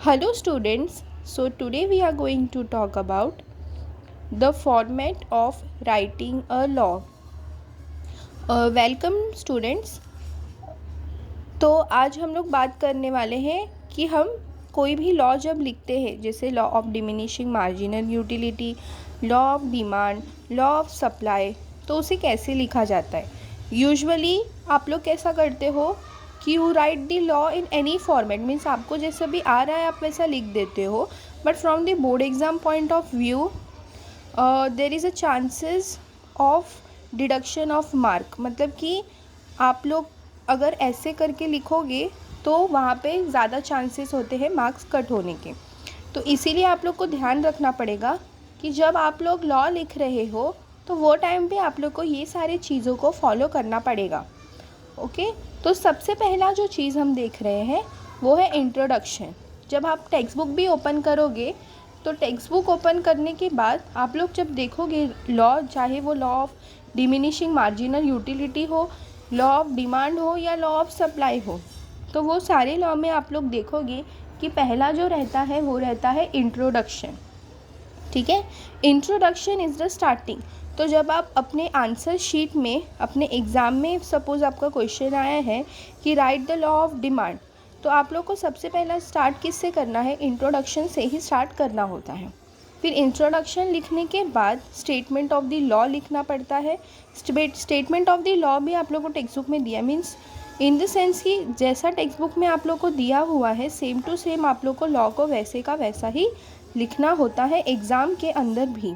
Hello students, so today we are going to talk about the format of writing a law. Welcome students. तो आज हम लोग बात करने वाले हैं कि हम कोई भी लॉ जब लिखते हैं, जैसे law of diminishing marginal utility, law of demand, law of supply, तो उसे कैसे लिखा जाता है। यूजुअली आप लोग कैसा करते हो कि you right the law in any format, means आपको जैसा भी आ रहा है आप वैसा लिख देते हो, but from the board exam point of view there is a chances of deduction of mark. मतलब कि आप लोग अगर ऐसे करके लिखोगे तो वहाँ पे ज़्यादा चांसेस होते हैं मार्क्स कट होने के। तो इसीलिए आप लोग को ध्यान रखना पड़ेगा कि जब आप लोग लॉ लिख रहे हो तो वो टाइम पे आप लोग को ये सारी चीज़ों को फॉलो करना पड़ेगा। ओके, तो सबसे पहला जो चीज़ हम देख रहे हैं वो है इंट्रोडक्शन। जब आप टेक्स्ट बुक भी ओपन करोगे तो टेक्स्ट बुक ओपन करने के बाद आप लोग जब देखोगे लॉ, चाहे वो law of diminishing marginal utility हो, लॉ ऑफ डिमांड हो या लॉ ऑफ सप्लाई हो, तो वो सारे लॉ में आप लोग देखोगे कि पहला जो रहता है वो रहता है इंट्रोडक्शन। ठीक है, इंट्रोडक्शन इज़ द स्टार्टिंग। तो जब आप अपने आंसर शीट में अपने एग्ज़ाम में सपोज़ आपका क्वेश्चन आया है कि write the law of demand, तो आप लोग को सबसे पहला स्टार्ट किससे करना है, इंट्रोडक्शन से ही स्टार्ट करना होता है। फिर इंट्रोडक्शन लिखने के बाद स्टेटमेंट ऑफ द लॉ लिखना पड़ता है। स्टेटमेंट ऑफ द लॉ भी आप लोग को टेक्स्ट बुक में दिया, मीन्स इन द सेंस कि जैसा टेक्स्ट बुक में आप लोग को दिया हुआ है सेम टू सेम आप लोग को लॉ को वैसे का वैसा ही लिखना होता है एग्ज़ाम के अंदर भी।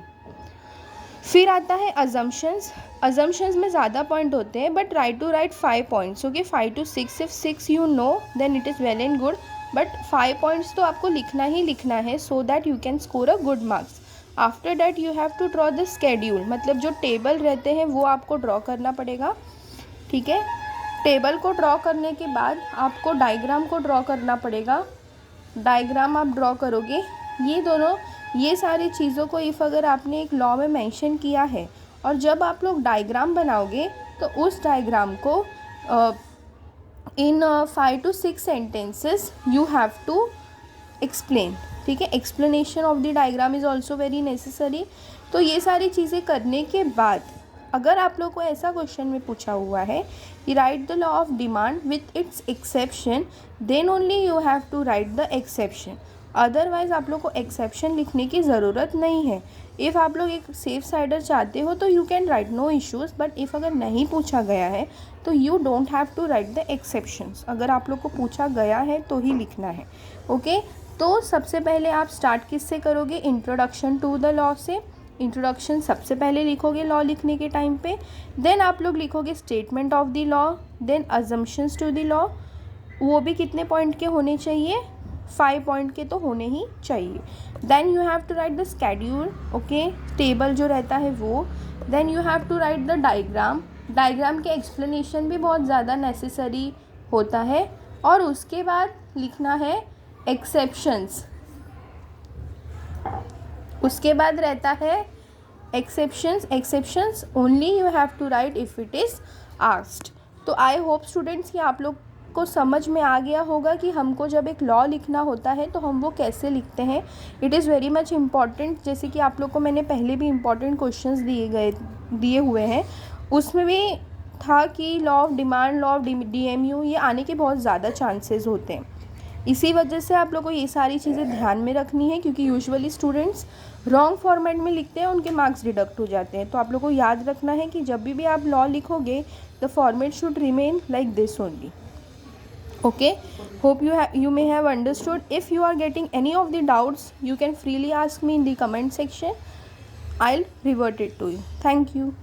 फिर आता है अजम्पशंस। अजम्पशंस में ज़्यादा पॉइंट होते हैं, but write to write 5 points. Okay, 5 to 6, if 6 you know then it is well and good, but 5 points तो आपको लिखना ही लिखना है so that you can score a good marks. After that you have to draw the schedule, मतलब जो table रहते हैं वो आपको ड्रॉ करना पड़ेगा। ठीक है, टेबल को ड्रॉ करने के बाद आपको डायग्राम को ड्रॉ करना पड़ेगा। डायग्राम आप ड्रॉ करोगे, ये सारी चीज़ों को इफ़ अगर आपने एक लॉ में मेंशन किया है और जब आप लोग डायग्राम बनाओगे तो उस डायग्राम को in 5 to 6 sentences you have to explain. ठीक है, explanation of the diagram is also very necessary. तो ये सारी चीज़ें करने के बाद अगर आप लोग को ऐसा क्वेश्चन में पूछा हुआ है कि write the law of demand with its exception, then only you have to write the exception. Otherwise आप लोग को एक्सेप्शन लिखने की ज़रूरत नहीं है। इफ़ आप लोग एक सेफ साइडर चाहते हो तो you can write no issues, but if अगर नहीं पूछा गया है तो you don't have to write the exceptions. अगर आप लोग को पूछा गया है तो ही लिखना है। ओके, तो सबसे पहले आप स्टार्ट किससे करोगे, इंट्रोडक्शन टू द लॉ से। इंट्रोडक्शन सबसे पहले लिखोगे लॉ लिखने के टाइम पे, देन आप लोग लिखोगे statement of the law, then assumptions to the law. वो भी कितने पॉइंट के होने चाहिए, 5 पॉइंट के तो होने ही चाहिए। Then you have to write the schedule, okay, table जो रहता है वो। Then you have to write the diagram. Diagram के एक्सप्लेनेशन भी बहुत ज़्यादा नेसेसरी होता है। और उसके बाद लिखना है एक्सेप्शंस। उसके बाद रहता है exceptions only you have to write if it is asked. तो आई होप स्टूडेंट्स कि आप लोग को समझ में आ गया होगा कि हमको जब एक लॉ लिखना होता है तो हम वो कैसे लिखते हैं। It is very much important. जैसे कि आप लोग को मैंने पहले भी इम्पॉर्टेंट क्वेश्चंस दिए हुए हैं, उसमें भी था कि law of demand, law of DMU ये आने के बहुत ज़्यादा चांसेस होते हैं। इसी वजह से आप लोग को ये सारी चीज़ें ध्यान में रखनी है, क्योंकि यूजुअली स्टूडेंट्स रॉन्ग फॉर्मेट में लिखते हैं, उनके मार्क्स डिडक्ट हो जाते हैं। तो आप लोग को याद रखना है कि जब भी आप लॉ लिखोगे the format should remain like this only. Okay, hope you may have understood. If you are getting any of the doubts, you can freely ask me in the comment section. I'll revert it to you. Thank you.